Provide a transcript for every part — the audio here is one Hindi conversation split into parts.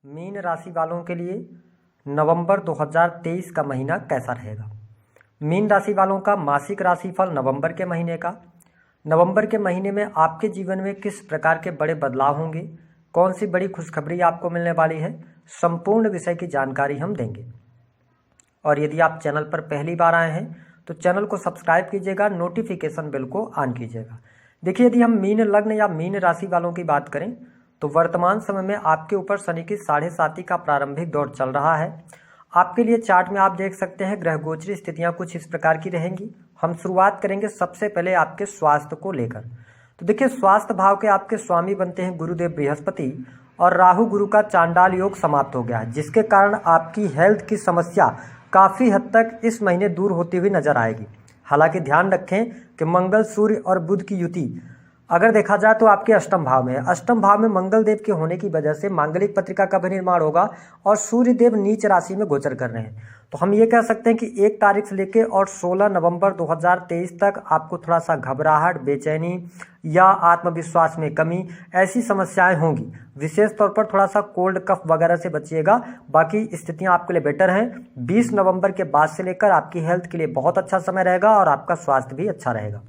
मीन राशि वालों के लिए नवंबर 2023 का महीना कैसा रहेगा। मीन राशि वालों का मासिक राशिफल नवंबर के महीने का। नवंबर के महीने में आपके जीवन में किस प्रकार के बड़े बदलाव होंगे, कौन सी बड़ी खुशखबरी आपको मिलने वाली है, संपूर्ण विषय की जानकारी हम देंगे। और यदि आप चैनल पर पहली बार आए हैं तो चैनल को सब्सक्राइब कीजिएगा, नोटिफिकेशन बेल को ऑन कीजिएगा। देखिए, यदि हम मीन लग्न या मीन राशि वालों की बात करें तो वर्तमान समय में आपके ऊपर शनि की 7.5 का प्रारंभिक दौर चल रहा है। आपके लिए चार्ट में आप देख सकते हैं ग्रह गोचरी स्थितियां कुछ इस प्रकार की रहेंगी। हम शुरुआत करेंगे सबसे पहले आपके स्वास्थ्य को लेकर। तो देखिए, स्वास्थ्य भाव के आपके स्वामी बनते हैं गुरुदेव बृहस्पति, और राहु गुरु का चांडाल योग समाप्त हो गया है, जिसके कारण आपकी हेल्थ की समस्या काफ़ी हद तक इस महीने दूर होती हुई नजर आएगी। हालांकि ध्यान रखें कि मंगल, सूर्य और बुध की युति अगर देखा जाए तो आपके अष्टम भाव में है। अष्टम भाव में मंगल देव के होने की वजह से मांगलिक पत्रिका का भी निर्माण होगा और सूर्य देव नीच राशि में गोचर कर रहे हैं। तो हम ये कह सकते हैं कि 1 तारीख से लेकर और 16 नवंबर 2023 तक आपको थोड़ा सा घबराहट, बेचैनी या आत्मविश्वास में कमी, ऐसी समस्याएं होंगी। विशेष तौर पर थोड़ा सा कोल्ड कफ वगैरह से बचिएगा। बाकी स्थितियां आपके लिए बेटर हैं। 20 नवंबर के बाद से लेकर आपकी हेल्थ के लिए बहुत अच्छा समय रहेगा और आपका स्वास्थ्य भी अच्छा रहेगा।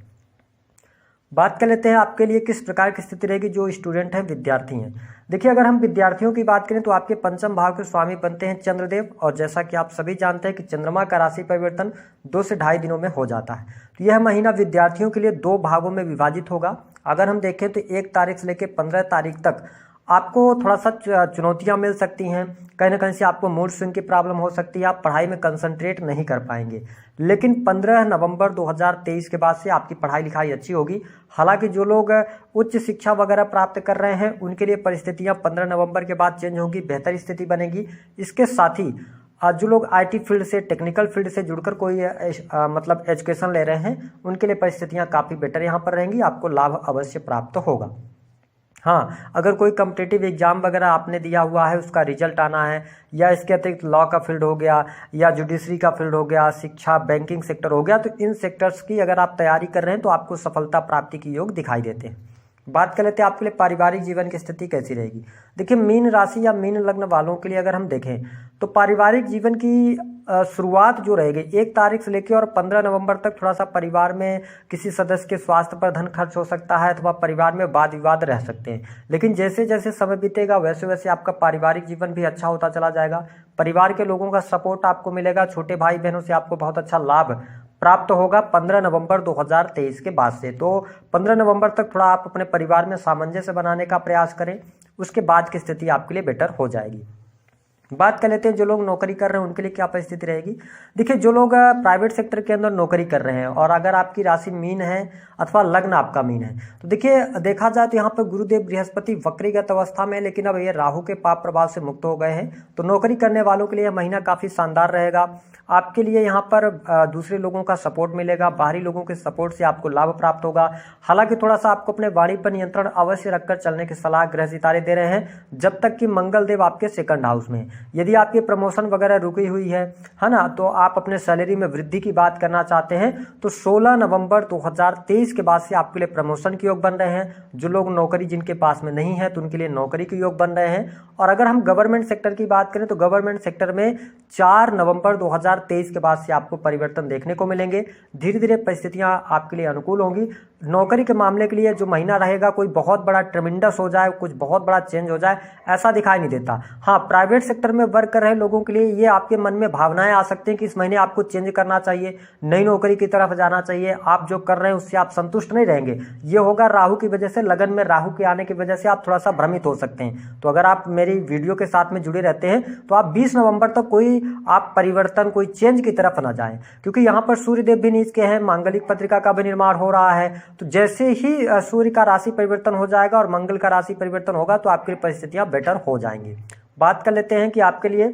बात कर लेते हैं आपके लिए किस प्रकार की स्थिति रहेगी जो स्टूडेंट हैं, विद्यार्थी हैं। देखिए, अगर हम विद्यार्थियों की बात करें तो आपके पंचम भाव के स्वामी बनते हैं चंद्रदेव, और जैसा कि आप सभी जानते हैं कि चंद्रमा का राशि परिवर्तन 2 से ढाई दिनों में हो जाता है। तो यह महीना विद्यार्थियों के लिए 2 भागों में विभाजित होगा। अगर हम देखें तो 1 तारीख से लेकर 15 तारीख तक आपको थोड़ा सा चुनौतियां मिल सकती हैं। कहीं ना कहीं से आपको मूड स्विंग की प्रॉब्लम हो सकती है, आप पढ़ाई में कंसंट्रेट नहीं कर पाएंगे। लेकिन 15 नवंबर 2023 के बाद से आपकी पढ़ाई लिखाई अच्छी होगी। हालांकि जो लोग उच्च शिक्षा वगैरह प्राप्त कर रहे हैं उनके लिए परिस्थितियां 15 नवंबर के बाद चेंज होगी, बेहतर स्थिति बनेगी। इसके साथ ही जो लोग आईटी फील्ड से, टेक्निकल फील्ड से जुड़कर कोई मतलब एजुकेशन ले रहे हैं उनके लिए परिस्थितियां काफ़ी बेटर यहाँ पर रहेंगी, आपको लाभ अवश्य प्राप्त होगा। हाँ, अगर कोई कम्पिटिटिव एग्जाम वगैरह आपने दिया हुआ है, उसका रिजल्ट आना है, या इसके अतिरिक्त लॉ का फील्ड हो गया या जुडिशरी का फील्ड हो गया, शिक्षा, बैंकिंग सेक्टर हो गया, तो इन सेक्टर्स की अगर आप तैयारी कर रहे हैं तो आपको सफलता प्राप्ति की योग दिखाई देते हैं। बात कर लेते हैं आपके लिए पारिवारिक जीवन की स्थिति कैसी रहेगी। देखिए, मीन राशि या मीन लग्न वालों के लिए अगर हम देखें तो पारिवारिक जीवन की शुरुआत जो रहेगी 1 तारीख से लेकर और 15 नवंबर तक थोड़ा सा परिवार में किसी सदस्य के स्वास्थ्य पर धन खर्च हो सकता है अथवा परिवार में वाद विवाद रह सकते हैं। लेकिन जैसे जैसे समय बीतेगा वैसे वैसे आपका पारिवारिक जीवन भी अच्छा होता चला जाएगा। परिवार के लोगों का सपोर्ट आपको मिलेगा, छोटे भाई बहनों से आपको बहुत अच्छा लाभ प्राप्त होगा 15 नवंबर 2023 के बाद से। तो 15 नवंबर तक थोड़ा आप अपने परिवार में सामंजस्य बनाने का प्रयास करें, उसके बाद की स्थिति आपके लिए बेटर हो जाएगी। बात कर लेते हैं जो लोग नौकरी कर रहे हैं उनके लिए क्या परिस्थिति रहेगी। देखिए, जो लोग प्राइवेट सेक्टर के अंदर नौकरी कर रहे हैं और अगर आपकी राशि मीन है अथवा लग्न आपका मीन है तो देखिए, देखा जाए तो यहाँ पर गुरुदेव बृहस्पति वक्रीगत अवस्था में, लेकिन अब ये राहु के पाप प्रभाव से मुक्त हो गए हैं। तो नौकरी करने वालों के लिए यह महीना काफ़ी शानदार रहेगा। आपके लिए यहाँ पर दूसरे लोगों का सपोर्ट मिलेगा, बाहरी लोगों के सपोर्ट से आपको लाभ प्राप्त होगा। हालांकि थोड़ा सा आपको अपने वाणी पर नियंत्रण अवश्य रखकर चलने की सलाह ग्रह सितारे दे रहे हैं, जब तक कि मंगल देव आपके सेकंड हाउस में। यदि आपकी प्रमोशन वगैरह रुकी हुई है ना, तो आप अपने सैलरी में वृद्धि की बात करना चाहते हैं तो 16 नवंबर 2023 के बाद से आपके लिए प्रमोशन के योग बन रहे हैं। जो लोग नौकरी जिनके पास में नहीं है तो उनके लिए नौकरी के योग बन रहे हैं। और अगर हम गवर्नमेंट सेक्टर की बात करें तो गवर्नमेंट सेक्टर में 4 नवंबर 2023 के बाद से आपको परिवर्तन देखने को मिलेंगे। धीरे धीरे परिस्थितियां आपके लिए अनुकूल होंगी। नौकरी के मामले के लिए जो महीना रहेगा कोई बहुत बड़ा ट्रेमेंडस हो जाए, कुछ बहुत बड़ा चेंज हो जाए, ऐसा दिखाई नहीं देता। हाँ, प्राइवेट सेक्टर में वर्क कर रहे लोगों के लिए ये आपके मन में भावनाएं आ सकती हैं कि इस महीने आपको चेंज करना चाहिए, नई नौकरी की तरफ जाना चाहिए, आप जो कर रहे हैं उससे आप संतुष्ट नहीं रहेंगे। ये होगा राहु की वजह से, लगन में राहु के आने की वजह से आप थोड़ा सा भ्रमित हो सकते हैं। तो अगर आप मेरी वीडियो के साथ में जुड़े रहते हैं तो आप 20 नवंबर तक कोई आप परिवर्तन, कोई चेंज की तरफ ना जाएं, क्योंकि यहाँ पर सूर्य देव भी नीच के हैं, मांगलिक पत्रिका का भी निर्माण हो रहा है। तो जैसे ही सूर्य का राशि परिवर्तन हो जाएगा और मंगल का राशि परिवर्तन होगा तो आपकी परिस्थितियां बेटर हो जाएंगी। बात कर लेते हैं कि आपके लिए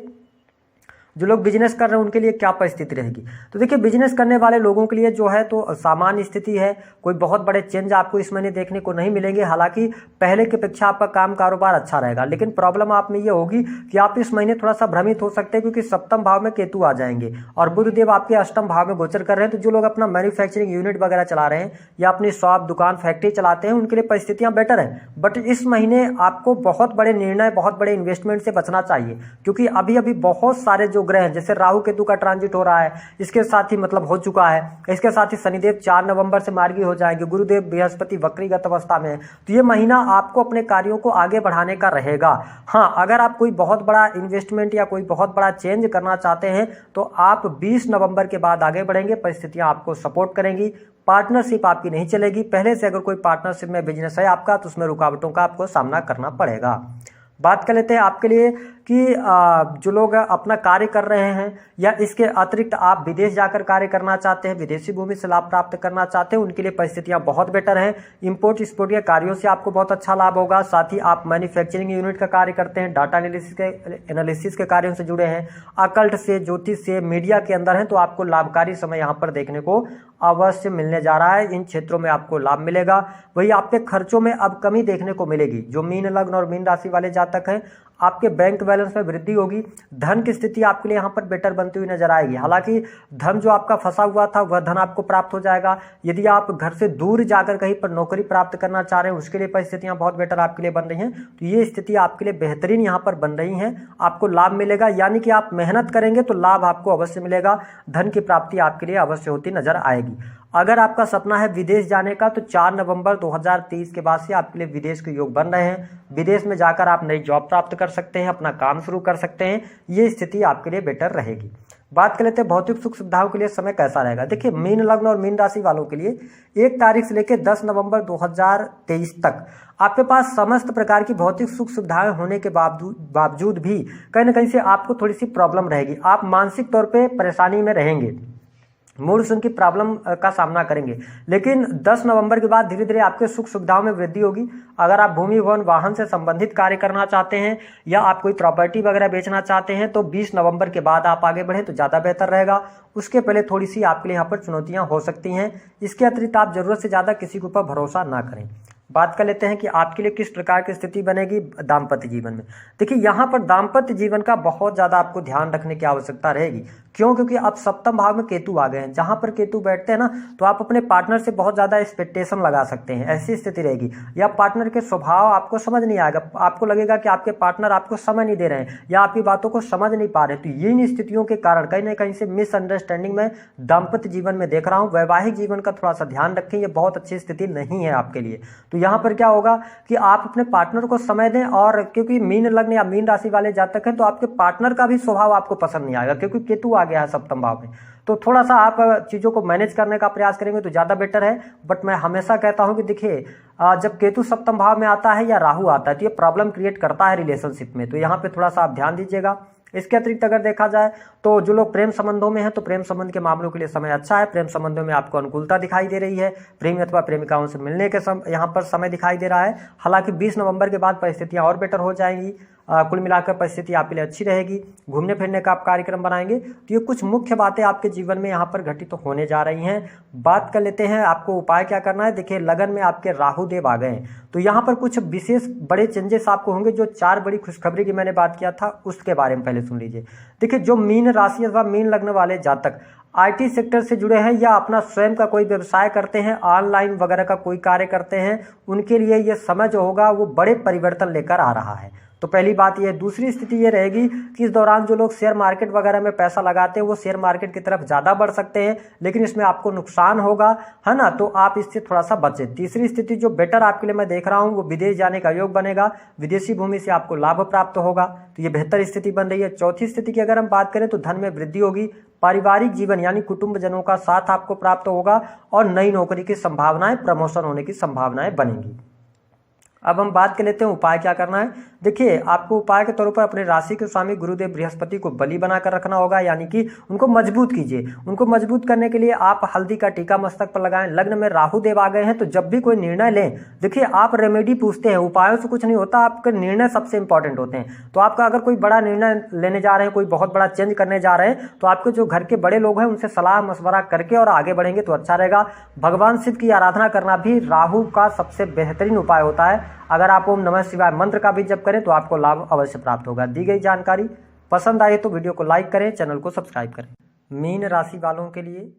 जो लोग बिजनेस कर रहे हैं उनके लिए क्या परिस्थिति रहेगी। तो देखिए बिजनेस करने वाले लोगों के लिए जो है तो सामान्य स्थिति है, कोई बहुत बड़े चेंज आपको इस महीने देखने को नहीं मिलेंगे। हालांकि पहले की अपेक्षा आपका काम कारोबार अच्छा रहेगा, लेकिन प्रॉब्लम आप में ये होगी कि आप इस महीने थोड़ा सा भ्रमित हो सकते हैं, क्योंकि सप्तम भाव में केतु आ जाएंगे और बुध देव आपके अष्टम भाव में गोचर कर रहे हैं। तो जो लोग अपना मैन्युफैक्चरिंग यूनिट वगैरह चला रहे हैं या अपनी शॉप दुकान फैक्ट्री चलाते हैं उनके लिए परिस्थितियां बेटर है। बट इस महीने आपको बहुत बड़े निर्णय, बहुत बड़े इन्वेस्टमेंट से बचना चाहिए, क्योंकि अभी अभी बहुत सारे जो ग्रह हैं, जैसे राहु केतु का ट्रांजिट हो रहा है, इसके साथ ही मतलब हो चुका है, इसके साथ ही शनिदेव 4 नवंबर से मार्गी हो जाएंगे, गुरुदेव बृहस्पति वक्रीगत अवस्था में है। तो ये महीना आपको अपने कार्यों को आगे बढ़ाने का रहेगा। हाँ, अगर आप कोई बहुत बड़ा इन्वेस्टमेंट या कोई बहुत बड़ा चेंज करना चाहते हैं तो आप 20 नवंबर के बाद आगे बढ़ेंगे, परिस्थितियां आपको सपोर्ट करेंगी। पार्टनरशिप आपकी नहीं चलेगी। पहले से अगर कोई पार्टनरशिप में बिजनेस है आपका तो उसमें रुकावटों का आपको सामना करना पड़ेगा। बात कर लेते हैं आपके लिए कि जो लोग अपना कार्य कर रहे हैं या इसके अतिरिक्त आप विदेश जाकर कार्य करना चाहते हैं, विदेशी भूमि से लाभ प्राप्त करना चाहते हैं, उनके लिए परिस्थितियां बहुत बेटर हैं। इंपोर्ट एक्सपोर्ट के कार्यों से आपको बहुत अच्छा लाभ होगा। साथ ही आप मैन्युफैक्चरिंग यूनिट का कार्य करते हैं, डाटा एनालिसिस के कार्यों से जुड़े हैं, अकल्ट से, ज्योतिष से, मीडिया के अंदर हैं, तो आपको लाभकारी समय यहाँ पर देखने को अवश्य मिलने जा रहा है। इन क्षेत्रों में आपको लाभ मिलेगा। वही आपके खर्चों में अब कमी देखने को मिलेगी। जो मीन लग्न और मीन राशि वाले जातक हैं, आपके बैंक बैलेंस में वृद्धि होगी। धन की स्थिति आपके लिए यहाँ पर बेटर बनती हुई नजर आएगी। हालांकि धन जो आपका फंसा हुआ था वह धन आपको प्राप्त हो जाएगा। यदि आप घर से दूर जाकर कहीं पर नौकरी प्राप्त करना चाह रहे हैं उसके लिए परिस्थितियां बहुत बेटर आपके लिए बन रही हैं। तो ये स्थिति आपके लिए बेहतरीन यहाँ पर बन रही हैं। आपको लाभ मिलेगा, यानी कि आप मेहनत करेंगे तो लाभ आपको अवश्य मिलेगा। धन की प्राप्ति आपके लिए अवश्य होती नजर आएगी। अगर आपका सपना है विदेश जाने का तो 4 नवंबर 2023 के बाद से आपके लिए विदेश के योग बन रहे हैं। विदेश में जाकर आप नई जॉब प्राप्त कर सकते हैं, अपना काम शुरू कर सकते हैं। ये स्थिति आपके लिए बेटर रहेगी। बात कर लेते हैं भौतिक सुख सुविधाओं के लिए समय कैसा रहेगा। देखिए मीन लग्न और मीन राशि वालों के लिए 1 तारीख से लेकर 10 नवंबर 2023 तक आपके पास समस्त प्रकार की भौतिक सुख सुविधाएं होने के बावजूद भी कहीं ना कहीं से आपको थोड़ी सी प्रॉब्लम रहेगी। आप मानसिक तौर पर परेशानी में रहेंगे, मूड स्विंग की प्रॉब्लम का सामना करेंगे। लेकिन 10 नवंबर के बाद धीरे धीरे आपके सुख सुविधाओं में वृद्धि होगी। अगर आप भूमि भवन वाहन से संबंधित कार्य करना चाहते हैं या आप कोई प्रॉपर्टी वगैरह बेचना चाहते हैं तो 20 नवंबर के बाद आप आगे बढ़े तो ज़्यादा बेहतर रहेगा। उसके पहले थोड़ी सी आपके लिए यहाँ पर चुनौतियाँ हो सकती हैं। इसके अतिरिक्त आप जरूरत से ज़्यादा किसी के ऊपर भरोसा ना करें। बात कर लेते हैं कि आपके लिए किस प्रकार की स्थिति बनेगी दाम्पत्य जीवन में। देखिए यहाँ पर दाम्पत्य जीवन का बहुत ज़्यादा आपको ध्यान रखने की आवश्यकता रहेगी। क्यों? क्योंकि अब सप्तम भाव में केतु आ गए हैं। जहां पर केतु बैठते हैं ना तो आप अपने पार्टनर से बहुत ज़्यादा एक्सपेक्टेशन लगा सकते हैं, ऐसी स्थिति रहेगी। या पार्टनर के स्वभाव आपको समझ नहीं आएगा, आपको लगेगा कि आपके पार्टनर आपको समय नहीं दे रहे हैं या आपकी बातों को समझ नहीं पा रहे। तो इन स्थितियों के कारण कहीं ना कहीं से मिसअंडरस्टैंडिंग में दाम्पत्य जीवन में देख रहा हूँ। वैवाहिक जीवन का थोड़ा सा ध्यान रखें, ये बहुत अच्छी स्थिति नहीं है आपके लिए। तो यहाँ पर क्या होगा कि आप अपने पार्टनर को समय दें, और क्योंकि मीन लग्न या मीन राशि वाले जातक हैं तो आपके पार्टनर का भी स्वभाव आपको पसंद नहीं आएगा, क्योंकि केतु आ गया है सप्तम भाव में। तो थोड़ा सा आप चीज़ों को मैनेज करने का प्रयास करेंगे तो ज़्यादा बेटर है। बट मैं हमेशा कहता हूं कि देखिए जब केतु सप्तम भाव में आता है या राहु आता है तो ये प्रॉब्लम क्रिएट करता है रिलेशनशिप में। तो यहाँ पे थोड़ा सा आप ध्यान दीजिएगा। इसके अतिरिक्त अगर देखा जाए तो जो लोग प्रेम संबंधों में हैं तो प्रेम संबंध के मामलों के लिए समय अच्छा है। प्रेम संबंधों में आपको अनुकूलता दिखाई दे रही है। प्रेमी अथवा प्रेमिकाओं से मिलने के यहाँ पर समय दिखाई दे रहा है। हालांकि 20 नवंबर के बाद परिस्थितियां और बेटर हो जाएंगी। कुल मिलाकर परिस्थिति आपके लिए अच्छी रहेगी। घूमने फिरने का आप कार्यक्रम बनाएंगे तो ये कुछ मुख्य बातें आपके जीवन में यहाँ पर घटित तो होने जा रही हैं। बात कर लेते हैं आपको उपाय क्या करना है। देखिए लगन में आपके राहु देव आ गए हैं तो यहाँ पर कुछ विशेष बड़े चेंजेस आपको होंगे। जो 4 बड़ी खुशखबरी की मैंने बात किया था उसके बारे में पहले सुन लीजिए। देखिए जो मीन राशि अथवा मीन लग्न वाले जातक IT सेक्टर से जुड़े हैं या अपना स्वयं का कोई व्यवसाय करते हैं, ऑनलाइन वगैरह का कोई कार्य करते हैं, उनके लिए ये समय जो होगा वो बड़े परिवर्तन लेकर आ रहा है। तो पहली बात ये। दूसरी स्थिति ये रहेगी कि इस दौरान जो लोग शेयर मार्केट वगैरह में पैसा लगाते हैं वो शेयर मार्केट की तरफ ज़्यादा बढ़ सकते हैं, लेकिन इसमें आपको नुकसान होगा, है ना। तो आप इससे थोड़ा सा बचें। तीसरी स्थिति जो बेटर आपके लिए मैं देख रहा हूँ वो विदेश जाने का योग बनेगा। विदेशी भूमि से आपको लाभ प्राप्त होगा, तो ये बेहतर स्थिति बन रही है। चौथी स्थिति की अगर हम बात करें तो धन में वृद्धि होगी। पारिवारिक जीवन यानी कुटुंबजनों का साथ आपको प्राप्त होगा और नई नौकरी की संभावनाएं, प्रमोशन होने की संभावनाएं बनेंगी। अब हम बात कर लेते हैं उपाय क्या करना है। देखिए, आपको उपाय के तौर पर अपने राशि के स्वामी गुरुदेव बृहस्पति को बलि बनाकर रखना होगा, यानी कि उनको मजबूत कीजिए। उनको मजबूत करने के लिए आप हल्दी का टीका मस्तक पर लगाएं। लग्न में राहु देव आ गए हैं, तो जब भी कोई निर्णय लें, देखिए आप रेमेडी पूछते हैं, उपायों से कुछ नहीं होता, आपके निर्णय सबसे इंपॉर्टेंट होते हैं। तो आपका अगर कोई बड़ा निर्णय लेने जा रहे हैं, कोई बहुत बड़ा चेंज करने जा रहे हैं, तो आपके जो घर के बड़े लोग हैं उनसे सलाह मशवरा करके और आगे बढ़ेंगे तो अच्छा रहेगा। भगवान शिव की आराधना करना भी राहु का सबसे बेहतरीन उपाय होता है। अगर आप ओम नमः शिवाय मंत्र का भी जप करें तो आपको लाभ अवश्य प्राप्त होगा। दी गई जानकारी पसंद आए तो वीडियो को लाइक करें, चैनल को सब्सक्राइब करें। मीन राशि वालों के लिए